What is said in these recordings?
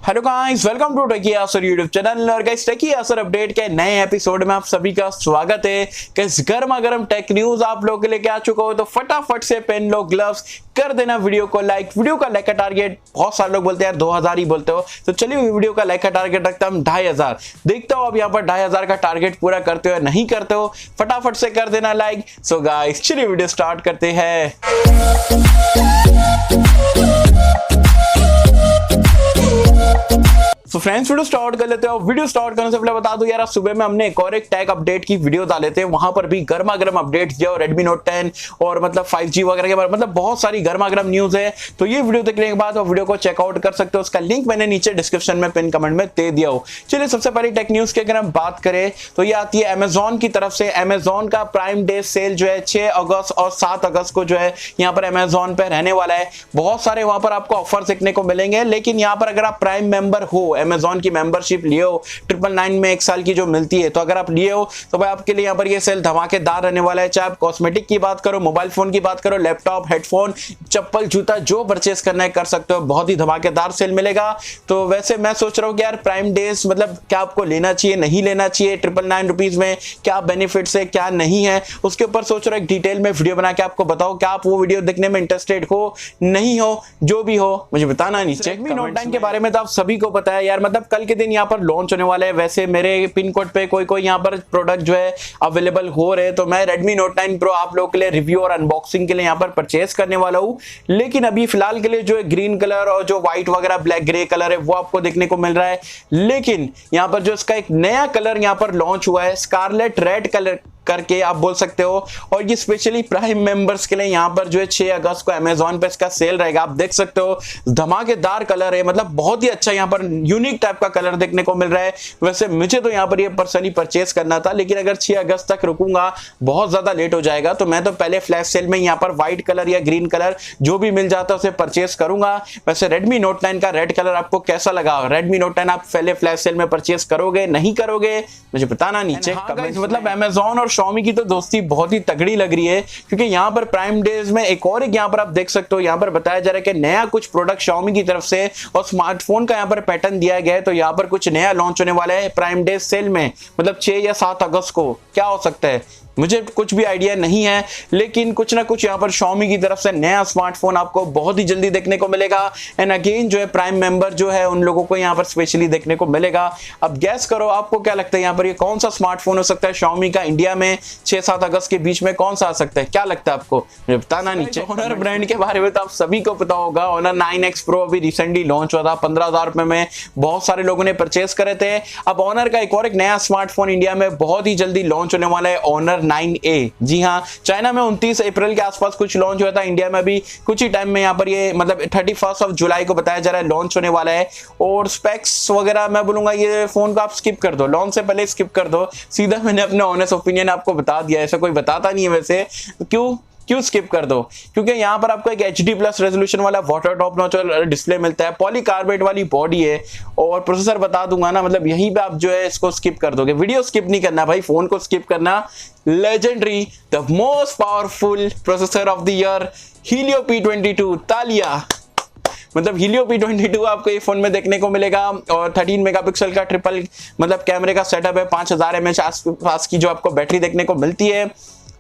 Hello guys, welcome to techy Yasir YouTube channel. और guys, techy Yasir update के नए episode में आप सभी का स्वागत है। गाइस, गर्मा गर्म टेक न्यूज आप लोगों के लिए क्या चुका हो, तो फटाफट से पहन लो ग्लव्स, कर देना वीडियो को लाइक। वीडियो का लाइक का टारगेट बहुत सारे लोग बोलते हैं यार 2000 ही बोलते हो, तो चलिए वीडियो का लाइक का टारगेट रखता हूं 2500। देखता हूं अब यहाँ पर 2500 का टारगेट पूरा करते हो नहीं करते हो, फटाफट से कर देना लाइक। सो गाइस, चलिए वीडियो स्टार्ट करते हैं। तो फ्रेंड्स, वीडियो स्टार्ट कर लेते हो। वीडियो स्टार्ट करने से पहले बता दूं यार, सुबह में हमने एक और एक टेक अपडेट की वीडियो डाले थे, वहां पर भी गर्मा गर्म अपडेट्स दिया और Redmi Note 10 और मतलब 5G वगैरह के बारे में मतलब बहुत सारी गर्मा गर्म न्यूज है। तो ये वीडियो देखने के बाद वीडियो को चेकआउट कर सकते हो, उसका लिंक मैंने नीचे डिस्क्रिप्शन में पिन कमेंट में दे दिया हो। चलिए सबसे पहले टेक न्यूज की अगर हम बात करें तो ये आती है अमेजोन की तरफ से। अमेजोन का प्राइम डे सेल जो है 6 अगस्त और 7 अगस्त को जो है यहाँ पर अमेजोन पे रहने वाला है। बहुत सारे वहां पर आपको ऑफर देखने को मिलेंगे, लेकिन यहाँ पर अगर आप प्राइम मेंबर हो, अमेजोन की मेंबरशिप लिए हो 999 में 1 साल की जो मिलती है, तो अगर आप लिए हो तो भाई आपके लिए यहाँ पर ये सेल धमाकेदार रहने वाला है। चाहे आप कॉस्मेटिक की बात करो, मोबाइल फोन की बात करो, लैपटॉप, हेडफोन, चप्पल, जूता, जो परचेस करना है कर सकते हो। बहुत ही धमाकेदार सेल मिलेगा। तो वैसे मैं सोच रहा हूँ कि यार प्राइम डेज मतलब क्या आपको लेना चाहिए नहीं लेना चाहिए, 999 रुपीज में क्या बेनिफिट्स है क्या नहीं है, उसके ऊपर सोच रहा हूँ एक डिटेल में वीडियो बना के आपको बताओ। क्या आप वो वीडियो देखने में इंटरेस्टेड हो नहीं हो, जो भी हो मुझे बताना नीचे। Redmi Note 10 के बारे में तो आप सभी को पता है यार, मतलब कल के दिन यहाँ पर लॉन्च होने वाला है। वैसे मेरे पिन कोड पे कोई यहाँ पर प्रोडक्ट जो है अवेलेबल हो रहे हैं, तो मैं Redmi Note 9 Pro आप लोगों के लिए रिव्यू और अनबॉक्सिंग के लिए यहाँ पर परचेस करने वाला हूँ। लेकिन अभी फिलहाल के लिए जो है ग्रीन कलर और जो व्हाइट वगैरह ब्लैक ग्रे कलर है वो आपको देखने को मिल रहा है। लेकिन यहाँ पर जो इसका एक नया कलर यहाँ पर लॉन्च हुआ है, स्कारलेट रेड कलर करके आप बोल सकते हो, और ये स्पेशली प्राइम मेंबर्स के लिए यहाँ पर जो है 6 अगस्त को अमेजोन पे इसका सेल रहेगा। आप देख सकते हो धमाकेदार कलर है, मतलब बहुत ही अच्छा यहाँ पर यूनिक टाइप का कलर देखने को मिल रहा है। वैसे मुझे तो यहाँ पर ये पर्सनली परचेस करना था, लेकिन अगर 6 अगस्त तक रुकूंगा बहुत ज्यादा लेट हो जाएगा, तो मैं तो पहले फ्लैश सेल में यहाँ पर व्हाइट कलर या ग्रीन कलर जो भी मिल जाता है उसे परचेस करूंगा। वैसे Redmi Note 9 का रेड कलर आपको कैसा लगा? Redmi Note 10 आप पहले फ्लैश सेल में परचेस करोगे नहीं करोगे मुझे बताना नीचे। मतलब अमेजोन और Xiaomi की तो दोस्ती बहुत ही तगड़ी लग रही है, क्योंकि यहाँ पर प्राइम डेज में एक और यहाँ पर आप देख सकते हो, यहाँ पर बताया जा रहा है कि नया कुछ प्रोडक्ट Xiaomi की तरफ से और स्मार्टफोन का यहाँ पर पैटर्न दिया गया है। तो यहाँ पर कुछ नया लॉन्च होने वाला है प्राइम डेज सेल में, मतलब 6 या 7 अगस्त को। क्या हो सकता है मुझे कुछ भी आइडिया नहीं है, लेकिन कुछ ना कुछ यहाँ पर Xiaomi की तरफ से नया स्मार्टफोन आपको बहुत ही जल्दी देखने को मिलेगा। एंड अगेन जो है प्राइम मेंबर जो है उन लोगों को यहाँ पर स्पेशली देखने को मिलेगा। अब गैस करो आपको क्या लगता है यहाँ पर ये कौन सा स्मार्टफोन हो सकता है Xiaomi का इंडिया में 6-7 अगस्त के बीच में कौन सा आ सकता है? क्या लगता है आपको मुझे बताना नीचे। ऑनर ब्रांड के बारे में तो आप सभी को पता होगा, ऑनर 9X Pro अभी रिसेंटली लॉन्च हुआ था 15,000 रुपए में, बहुत सारे लोगों ने परचेस करे थे। अब ऑनर का एक और एक नया स्मार्टफोन इंडिया में बहुत ही जल्दी लॉन्च होने वाला है, ऑनर 9A। जी हाँ, चाइना में 29 अप्रैल के आसपास कुछ लॉन्च हुआ था, इंडिया में भी कुछ ही टाइम में यहाँ पर ये मतलब 31 जुलाई को बताया जा रहा है लॉन्च होने वाला है। और स्पेक्स वगैरह मैं बोलूंगा ये फोन को आप स्किप कर दो, लॉन्च से पहले स्किप कर दो सीधा। मैंने अपने ऑनेस्ट ओपिनियन आपको बता दिया, ऐसा कोई बताता नहीं है वैसे। क्यों स्किप कर दो? क्योंकि यहाँ पर आपको एक HD+ रेजोल्यूशन वाला वाटर टॉप नॉच डिस्प्ले मिलता है, पॉलीकार्बोनेट वाली बॉडी है, और प्रोसेसर बता दूंगा ना, मतलब यहीं पे आप जो है इसको स्किप कर दोगे। वीडियो स्किप नहीं करना भाई, फोन को स्किप करना। Legendary the most powerful processor of the year Helio P22, तालिया। मतलब Helio P22 आपको ये फोन में देखने को मिलेगा, और 13 मेगापिक्सल का ट्रिपल मतलब कैमरे का सेटअप है, 5000 mAh आसपास की जो आपको बैटरी देखने को मिलती है।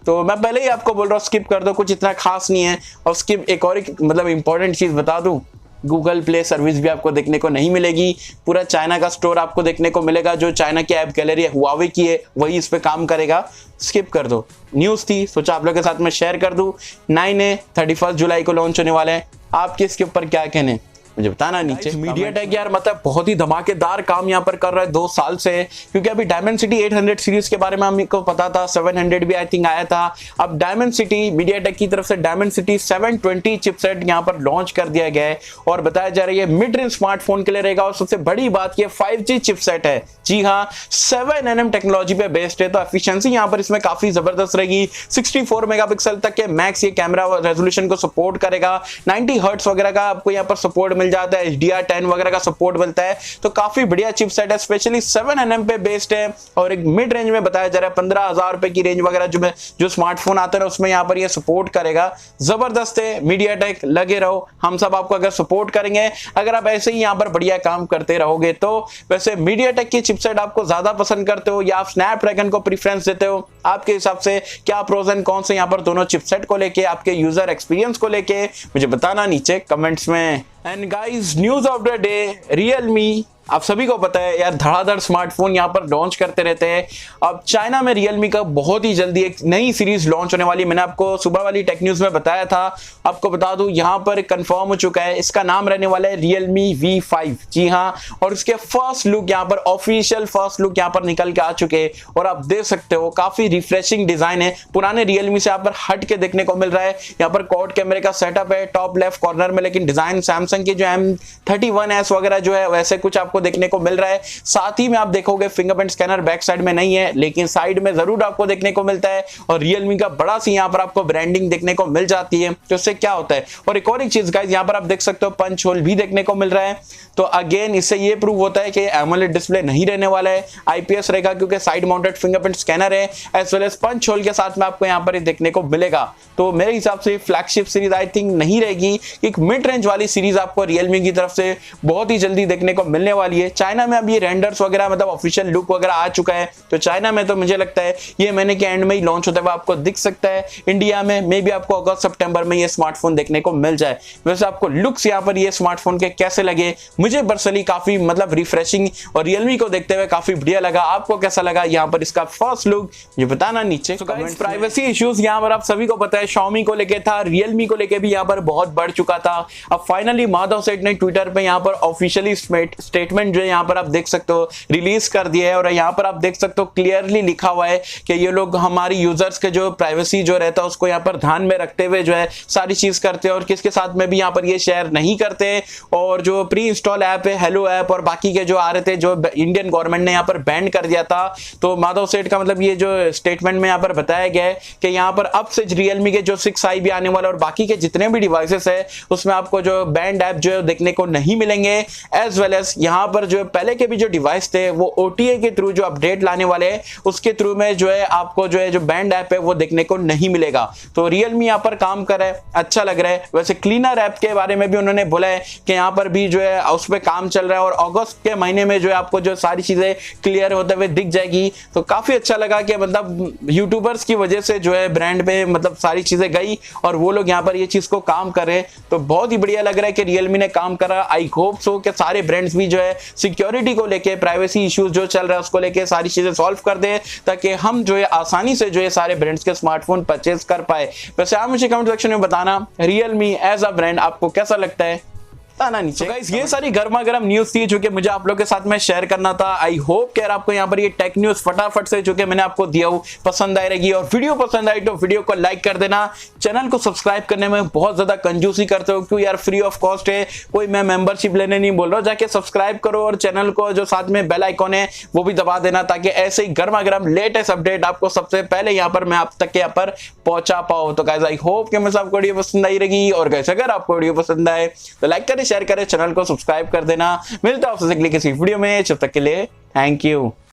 तो मैं पहले ही आपको बोल रहा हूँ स्किप कर दो, कुछ इतना खास नहीं है। और स्किप एक और मतलब इंपॉर्टेंट चीज बता दूं, गूगल प्ले सर्विस भी आपको देखने को नहीं मिलेगी। पूरा चाइना का स्टोर आपको देखने को मिलेगा, जो चाइना की ऐप गैलरी है हुआवे की है वही इस पे काम करेगा। स्किप कर दो। न्यूज थी, सोचा आप लोगों के साथ में शेयर कर दूं। 9A 31 जुलाई को लॉन्च होने वाले हैं। आपके इसके ऊपर क्या कहने मुझे बताना नीचे। मीडियाटेक यार मतलब बहुत ही धमाकेदार काम यहाँ पर कर रहा है 2 साल से, क्योंकि अभी Dimensity 800 सीरीज के बारे में हमको पता था, 700 भी आई थिंक आया था। अब Dimensity मीडियाटेक की तरफ से Dimensity 720 चिपसेट यहाँ पर लॉन्च कर दिया गया है, और बताया जा रहा है मिड रेंज स्मार्टफोन के लिए रहेगा। और सबसे बड़ी बात ये 5G चिपसेट है। जी हाँ, 7nm टेक्नोलॉजी पे बेस्ड है, तो एफिशिएंसी यहाँ पर इसमें काफी जबरदस्त रहेगी। 64 मेगापिक्सल तक के मैक्स ये कैमरा रेजोल्यूशन को सपोर्ट करेगा। 90 हर्ट्ज वगैरह का आपको यहाँ पर सपोर्ट मिल मिल जाता है, HDR10 वगैरह का सपोर्ट मिलता है, तो काफी बढ़िया चिपसेट है, स्पेशली 7nm पे बेस्ड है और एक मिड रेंज में बताया जा रहा है 15,000 रुपए की रेंज वगैरह जो स्मार्टफोन आता है उसमें यहाँ पर ये सपोर्ट करेगा। जबरदस्त है मीडियाटेक, लगे रहो, हम सब आपको अगर सपोर्ट करेंगे अगर आप ऐसे ही यहाँ पर बढ़िया काम करते रहोगे। तो वैसे मीडियाटेक की चिपसेट आपको ज्यादा पसंद करते हो या आप स्नैपड्रैगन को प्रेफरेंस देते हो, आपके हिसाब से क्या प्रोज एंड कॉन्स है यहाँ पर दोनों चिपसेट को लेके, आपके यूजर एक्सपीरियंस को लेके मुझे बताना नीचे कमेंट्स में। And guys, news of the day, Realme, आप सभी को पता है यार धड़ाधड़ स्मार्टफोन यहाँ पर लॉन्च करते रहते हैं। अब चाइना में रियलमी का बहुत ही जल्दी एक नई सीरीज लॉन्च होने वाली, मैंने आपको सुबह वाली टेक न्यूज में बताया था, आपको बता दूं यहाँ पर कंफर्म हो चुका है, इसका नाम रहने वाला है Realme V5। जी हाँ, और इसके फर्स्ट लुक यहाँ पर ऑफिशियल फर्स्ट लुक यहाँ पर निकल के आ चुके हैं और आप देख सकते हो काफी रिफ्रेशिंग डिजाइन है, पुराने रियलमी से यहाँ पर हट के देखने को मिल रहा है। यहाँ पर क्वाड कैमरे का सेटअप है टॉप लेफ्ट कॉर्नर में, लेकिन डिजाइन सैमसंग की जो M31s वगैरह जो है वैसे कुछ आपको देखने को मिल रहा है। साथ ही में आप देखोगे फिंगरप्रिंट स्कैनर बैक साइड में नहीं है, लेकिन साइड में जरूर आपको देखने को मिलता है और रियलमी का बड़ा सी यहाँ पर आपको ब्रांडिंग देखने को मिल जाती है। तो इससे क्या होता है, और एक और एक चीज गाइस, यहाँ पर आप देख सकते हो पंच होल भी देखने को मिल रहा है। तो अगेन इससे ये प्रूव होता है कि एमोलेड डिस्प्ले नहीं रहने वाला है, IPS रहेगा क्योंकि साइड माउंटेड फिंगरप्रिंट स्कैनर है, as well as punch hole के साथ में आपको यहाँ पर देखने को मिलेगा। तो मेरे हिसाब से फ्लैगशिप सीरीज आई थिंक नहीं रहेगी, एक मिड रेंज वाली सीरीज आपको रियलमी की तरफ से बहुत ही जल्दी देखने को मिलने वाली है। चाइना में अब ये रेंडर्स वगैरह मतलब ऑफिशियल लुक वगैरह आ चुका है, तो चाइना में तो मुझे लगता है ये महीने के एंड में ही लॉन्च होता है, आपको दिख सकता है। इंडिया में मे बी आपको अगस्त सितंबर में ये स्मार्टफोन देखने को मिल जाए। वैसे आपको लुक्स यहाँ पर ये स्मार्टफोन के कैसे लगे? मुझे पर्सनली काफी मतलब रिफ्रेशिंग और रियलमी को देखते हुए काफी बढ़िया लगा। आपको कैसा लगा यहाँ पर इसका फर्स्ट लुक, ये बताना नीचे। प्राइवेसी इश्यूज यहाँ पर आप सभी को पता है Xiaomi को लेके था, रियलमी को लेके भी यहाँ पर बहुत बढ़ चुका था। अब फाइनली माधव सेठ ने ट्विटर पे यहाँ पर ऑफिशियली स्टेटमेंट जो है यहाँ पर आप देख सकते हो रिलीज कर दिया है और यहाँ पर आप देख सकते हो क्लियरली लिखा हुआ है कि ये लोग हमारी यूजर्स के जो प्राइवेसी जो रहता है उसको यहाँ पर ध्यान में रखते हुए जो है सारी चीज करते हैं और किसके साथ में भी यहाँ पर ये शेयर नहीं करते। और जो प्री इंस्टॉल ऐप है हेलो ऐप और बाकी के जो आ रहे थे जो इंडियन गवर्नमेंट ने यहाँ पर बैन कर दिया था, तो माधव सेठ का मतलब ये जो स्टेटमेंट में यहाँ पर बताया गया है कि यहाँ पर अब से रियलमी के जो 6i भी आने वाला और बाकी के जितने भी डिवाइसेस है उसमें आपको जो बैंड ऐप जो है देखने को नहीं मिलेंगे। एज वेल एज यहाँ पर जो पहले के भी जो डिवाइस थे वो OTA के थ्रू जो अपडेट लाने वाले हैं उसके थ्रू में जो है आपको जो है जो बैंड ऐप है वो देखने को नहीं मिलेगा। तो रियलमी यहाँ पर काम कर रहा है, अच्छा लग रहा है। वैसे क्लीनर ऐप के बारे में भी उन्होंने बोला है कि यहाँ पर भी जो है उस पर काम चल रहा है और अगस्त के महीने में जो है आपको जो सारी चीजें क्लियर होते हुए दिख जाएगी। तो काफी अच्छा लगा कि मतलब यूट्यूबर्स की वजह से जो है ब्रांड पे मतलब सारी चीजें गई और वो लोग यहाँ पर ये चीज को काम कर रहे हैं, तो बहुत ही बढ़िया लग रहा है कि रियलमी ने काम करा। आई होप सो कि सारे ब्रांड्स भी जो है सिक्योरिटी को लेके प्राइवेसी इश्यूज जो चल रहा है उसको लेके सारी चीजें सॉल्व कर दे ताकि हम जो है आसानी से जो है सारे ब्रांड्स के स्मार्टफोन परचेज कर पाए। वैसे आप मुझे कमेंट सेक्शन में बताना रियलमी एज अ ब्रांड आपको कैसा लगता है, नीचे। So guys, ये सारी गर्मा गर्म न्यूज थी जो कि मुझे आप लोगों के साथ में शेयर करना था। आई होप कि आपको यहाँ पर ये टेक न्यूज फटाफट से जो कि मैंने आपको दिया हो पसंद आई रहेगी और वीडियो पसंद आई तो वीडियो को लाइक कर देना। चैनल को सब्सक्राइब करने में बहुत ज्यादा कंजूसी करते हो क्यों यार, फ्री ऑफ कॉस्ट है, कोई मैं मेंबरशिप लेने नहीं बोल रहा हूँ। जाके सब्सक्राइब करो और चैनल को जो साथ में बेल आइकॉन है वो भी दबा देना ताकि ऐसे ही गर्मा गर्म लेटेस्ट अपडेट आपको सबसे पहले यहाँ पर मैं आप तक के यहाँ पर पहुंचा पाऊँ। तो गाइस आई होप कि मुझे आपको वीडियो पसंद आई रहेगी और गाइस अगर आपको वीडियो पसंद आए तो लाइक करें, शेयर करें, चैनल को सब्सक्राइब कर देना। मिलता है आपसे अगली किसी वीडियो में, जब तक के लिए थैंक यू।